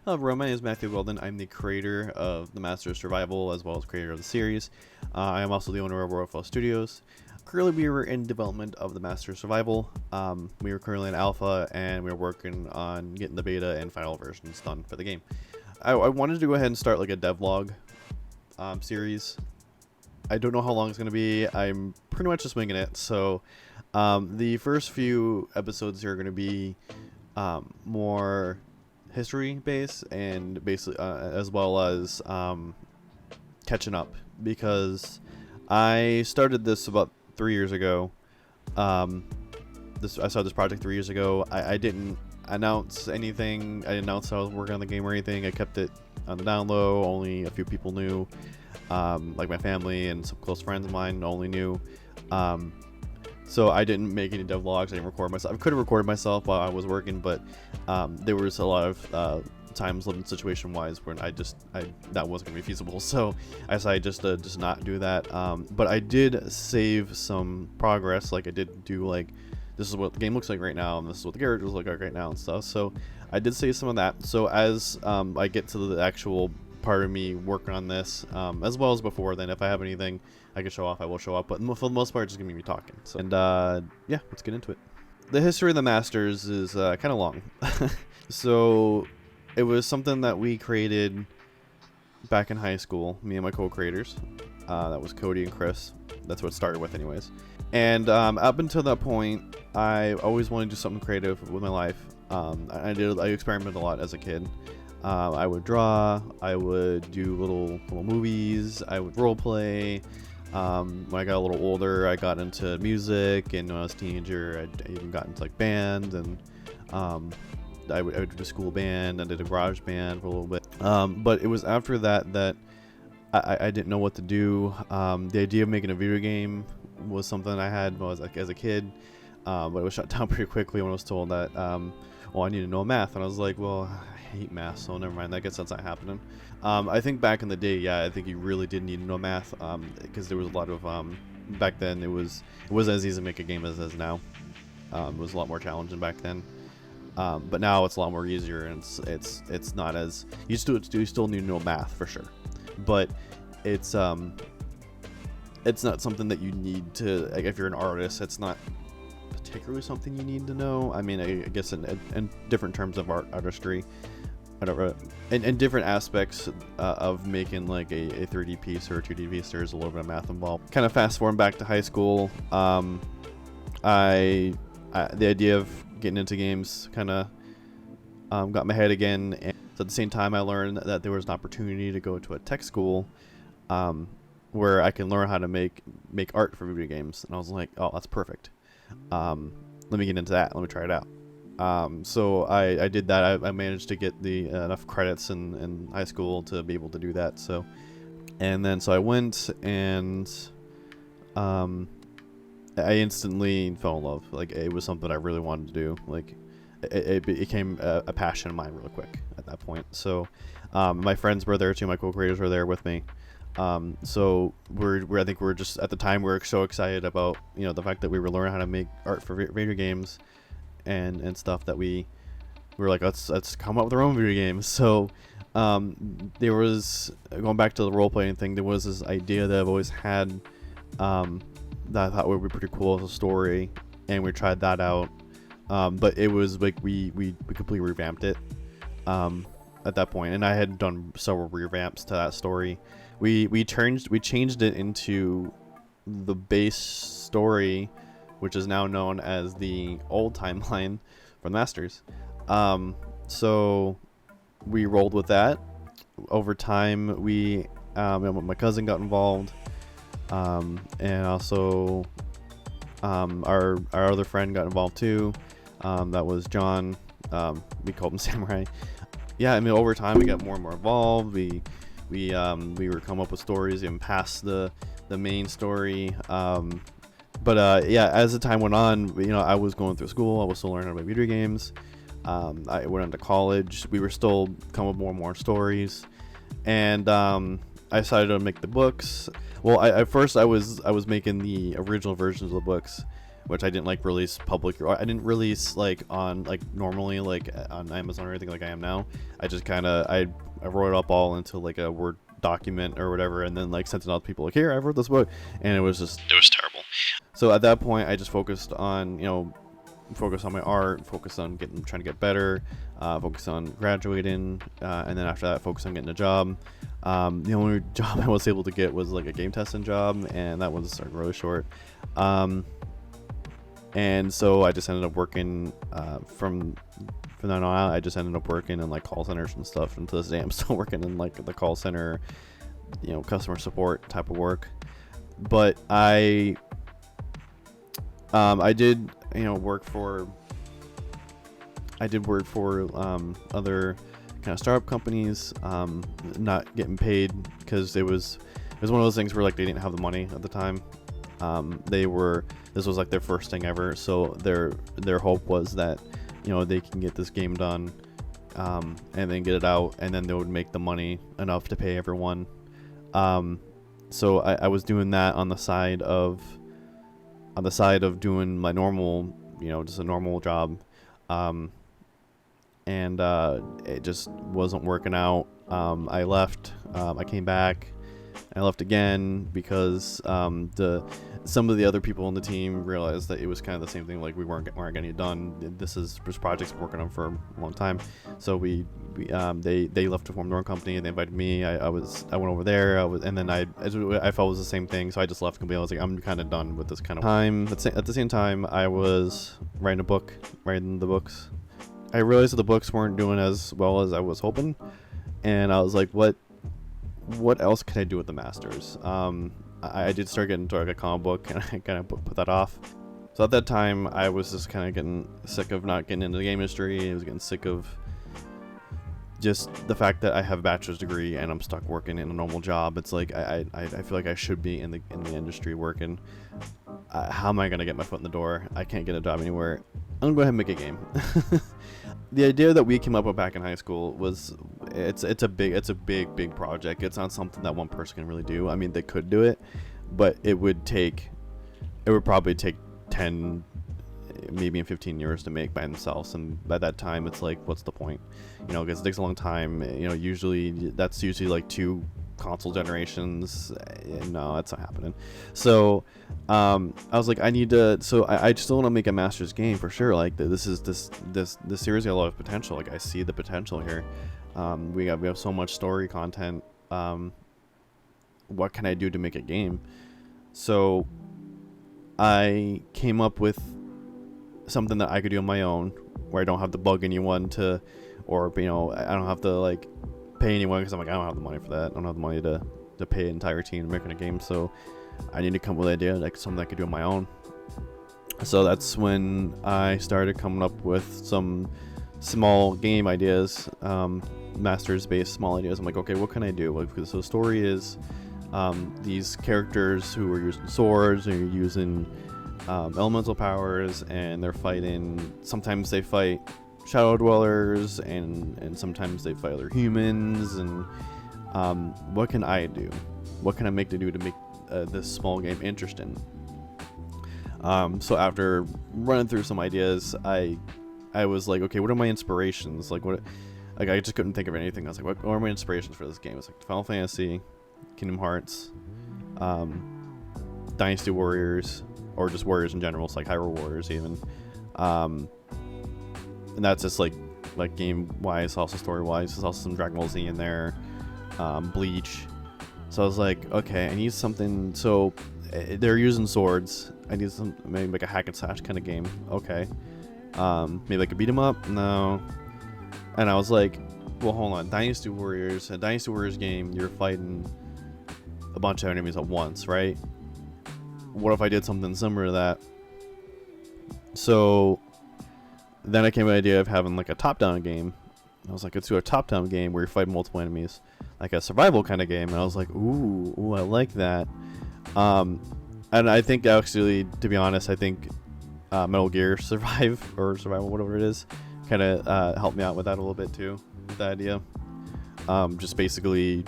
Hello everyone, my name is Matthew Weldon. I'm the creator of the Master of Survival as well as creator of the series. I am also the owner of Royal Studios. Currently we are in development of the Master of Survival. We are currently in alpha and we're working on getting the beta and final versions done for the game. I wanted to go ahead and start like a devlog series. I don't know how long it's going to be. I'm pretty much just winging it. So the first few episodes here are going to be more history based and basically as well as catching up, because I started this about 3 years ago. I started this project 3 years ago. I didn't announce anything. I didn't announce I was working on the game or anything. I kept it on the down low. Only a few people knew, like my family and some close friends of mine only knew. So I didn't make any devlogs. I didn't record myself. I could have recorded myself while I was working, but there was a lot of times living situation wise when that wasn't gonna be feasible. So I decided just not do that. But I did save some progress. Like I did do like, this is what the game looks like right now, and this is what the characters look like right now and stuff. So I did save some of that. So as I get to the actual part of me working on this, as well as before, then if I have anything I can show off, I will show up, but for the most part it's just gonna be me talking. So, and yeah, let's get into it. The history of the Masters is kind of long. So it was something that we created back in high school, me and my co-creators. That was Cody and Chris. That's what it started with anyways. And up until that point, I always wanted to do something creative with my life. I experimented a lot as a kid. I would draw, I would do little movies, I would role play. When I got a little older, I got into music, and when I was a teenager, I even got into like band, and I would do a school band. I did a garage band for a little bit. But it was after that I didn't know what to do. The idea of making a video game was something I had when I was like as a kid, but it was shut down pretty quickly when I was told that well, I need to know math, and I was like, well, I hate math, so never mind. I guess that's not happening. I think back in the day, yeah, I think you really did need to know math, because there was a lot of back then it wasn't as easy to make a game as it is now. It was a lot more challenging back then, but now it's a lot more easier, and it's not as you still need to know math for sure, but it's not something that you need to, like, if you're an artist, it's not particularly something you need to know. I mean, I guess in different terms of artistry, whatever, and different aspects of making like a 3D piece or a 2D piece, there's a little bit of math involved. Kind of fast forward back to high school, the idea of getting into games kind of got my head again, and so at the same time I learned that there was an opportunity to go to a tech school where I can learn how to make art for video games, and I was like, oh, that's perfect. Let me get into that. Let me try it out. So I did that. I managed to get the enough credits in high school to be able to do that. So, and then so I went, and I instantly fell in love. Like, it was something I really wanted to do. Like, it became a passion of mine really quick at that point. So my friends were there too. My co-creators were there with me. So I think we're just, at the time, we were so excited about, you know, the fact that we were learning how to make art for video games and stuff, that we were like, let's come up with our own video games. So there was, going back to the role playing thing, there was this idea that I've always had that I thought would be pretty cool as a story, and we tried that out. But it was like we completely revamped it at that point, and I had done several revamps to that story. We changed it into the base story, which is now known as the old timeline from Masters. So we rolled with that. Over time, my cousin got involved, and also our other friend got involved too. That was John. We called him Samurai. Yeah, I mean, over time we got more and more involved. We were come up with stories even past the main story. But yeah, as the time went on, you know, I was going through school. I was still learning about video games. I went on to college. We were still coming up with more and more stories, and I decided to make the books. Well, at first I was making the original versions of the books, which I didn't like release public, or I didn't release like on like normally like on Amazon or anything like I am now. I just kind of I wrote it up all into like a Word document or whatever, and then like sent it out to people like, here, I wrote this book, and it was terrible. So at that point, I just focused on focus on my art, focus on trying to get better, focus on graduating, and then after that, focus on getting a job. The only job I was able to get was like a game testing job, and that was really short. And so I just ended up working from then on out. I just ended up working in like call centers and stuff, and to this day I'm still working in like the call center, customer support type of work. But I did work for other kind of startup companies, not getting paid because it was one of those things where like they didn't have the money at the time. This was like their first thing ever, so their hope was that they can get this game done, and then get it out, and then they would make the money enough to pay everyone. So I was doing that on the side of doing my normal, just a normal job, and it just wasn't working out. I left. I came back. I left again because some of the other people on the team realized that it was kind of the same thing. Like we weren't getting it done. This projects we're working on for a long time. So they left to form their own company, and they invited me. I went over there. And then I felt it was the same thing. So I just left completely. I was like, I'm kind of done with this kind of time. At the same time, I was writing the books. I realized that the books weren't doing as well as I was hoping, and I was like, what else can I do with the masters? I did start getting into like a comic book, and I kind of put that off. So at that time, I was just kind of getting sick of not getting into the game industry. I was getting sick of just the fact that I have a bachelor's degree and I'm stuck working in a normal job. It's like I feel like I should be in the industry working. How am I gonna get my foot in the door? I can't get a job anywhere. I'm gonna go ahead and make a game. The idea that we came up with back in high school was it's a big project. It's not something that one person can really do. I mean, they could do it, but it would probably take 10, maybe 15 years to make by themselves. And by that time, it's like, what's the point? Because it takes a long time. Usually that's like 2 console generations. No, that's not happening. So I was like, I need to. So I still want to make a master's game for sure. Like this series got a lot of potential. Like I see the potential here. We have so much story content. What can I do to make a game? So I came up with something that I could do on my own, where I don't have to bug anyone I don't have to like pay anyone, because I'm like, I don't have the money for that. I don't have the money to pay an entire team making a game. So I need to come up with an idea, like something I could do on my own. So that's when I started coming up with some small game ideas, masters based small ideas. I'm like, okay, what can I do? Because the story is these characters who are using swords, and you're using elemental powers, and they're fighting. Sometimes they fight shadow dwellers, and sometimes they fight other humans. And what can I do? What can I make this small game interesting? So after running through some ideas, I was like, okay, what are my inspirations? Like I just couldn't think of anything. I was like, what are my inspirations for this game? It's like Final Fantasy, Kingdom Hearts, Dynasty Warriors, or just Warriors in general. It's like Hyrule Warriors even. And that's just like game wise, also story wise. There's also some Dragon Ball Z in there, Bleach. So I was like, okay, I need something. So they're using swords. I need maybe like a hack and slash kind of game. Okay, maybe like a beat 'em up. No. And I was like, well, hold on. Dynasty Warriors, a Dynasty Warriors game, you're fighting a bunch of enemies at once, right? What if I did something similar to that? So then I came with the idea of having like a top-down game. I was like, let's do a top-down game where you fight multiple enemies, like a survival kind of game. And I was like, ooh, I like that. And I think actually, to be honest, I think Metal Gear Survival, whatever it is, kind of helped me out with that a little bit too. With the idea, just basically,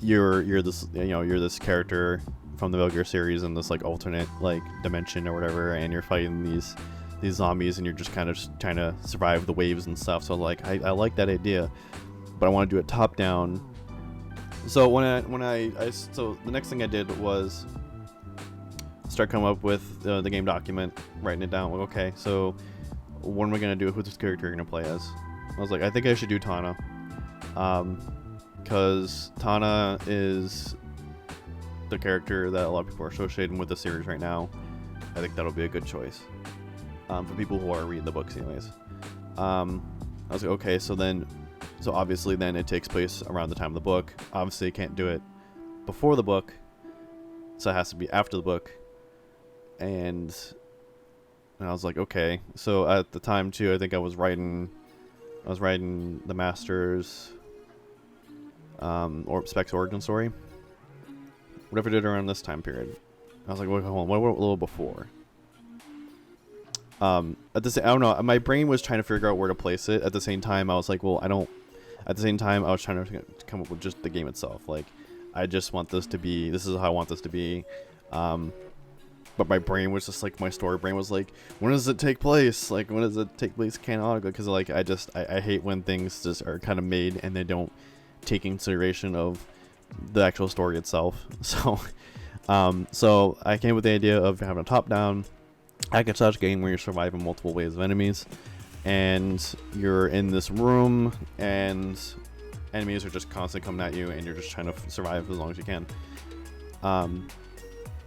you're this character from the Metal Gear series in this like alternate like dimension or whatever, and you're fighting these zombies and you're just kind of trying to survive the waves and stuff. So like I like that idea, but I want to do it top down. So so the next thing I did was start coming up with the game document, writing it down. Like, okay, so what am I gonna do? Who's this character you're gonna play as? I was like, I think I should do Tana, because Tana is the character that a lot of people are associating with the series right now. I think that'll be a good choice for people who are reading the books, anyways. I was like, okay, so obviously then it takes place around the time of the book. Obviously, I can't do it before the book, so it has to be after the book. And I was like, okay. So at the time too, I think I was writing the Masters or Specs origin story. Whatever I did around this time period. I was like, wait, hold on, what a little before? I don't know. My brain was trying to figure out where to place it. At the same time, I was like, well, At the same time, I was trying to come up with just the game itself. Like, I just want this to be. This is how I want this to be. But my brain was just like, my story brain was like, when does it take place? Like, when does it take place canonically? Because like, I hate when things just are kind of made and they don't take consideration of the actual story itself. So, so I came up with the idea of having a top-down hack and slash game where you're surviving multiple waves of enemies, and you're in this room, and enemies are just constantly coming at you, and you're just trying to survive as long as you can.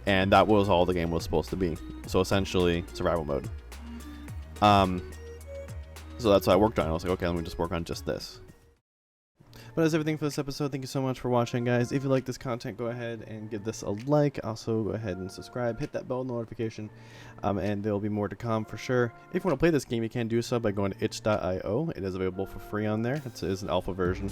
And that was all the game was supposed to be. So essentially, survival mode. So that's what I worked on. I was like, okay, let me just work on just this. But that's everything for this episode. Thank you so much for watching, guys. If you like this content, go ahead and give this a like. Also, go ahead and subscribe. Hit that bell notification. And there will be more to come for sure. If you want to play this game, you can do so by going to itch.io. It is available for free on there. It is an alpha version.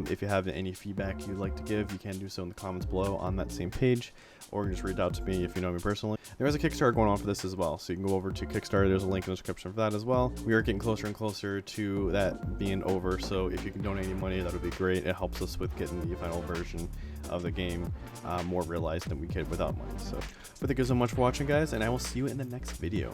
If you have any feedback you'd like to give, you can do so in the comments below on that same page. Or just reach out to me if you know me personally. There is a Kickstarter going on for this as well, so you can go over to Kickstarter. There's a link in the description for that as well. We are getting closer and closer to that being over, so if you can donate any money, that would be great. It helps us with getting the final version of the game more realized than we could without money. So, but thank you so much for watching, guys, and I will see you in the next video.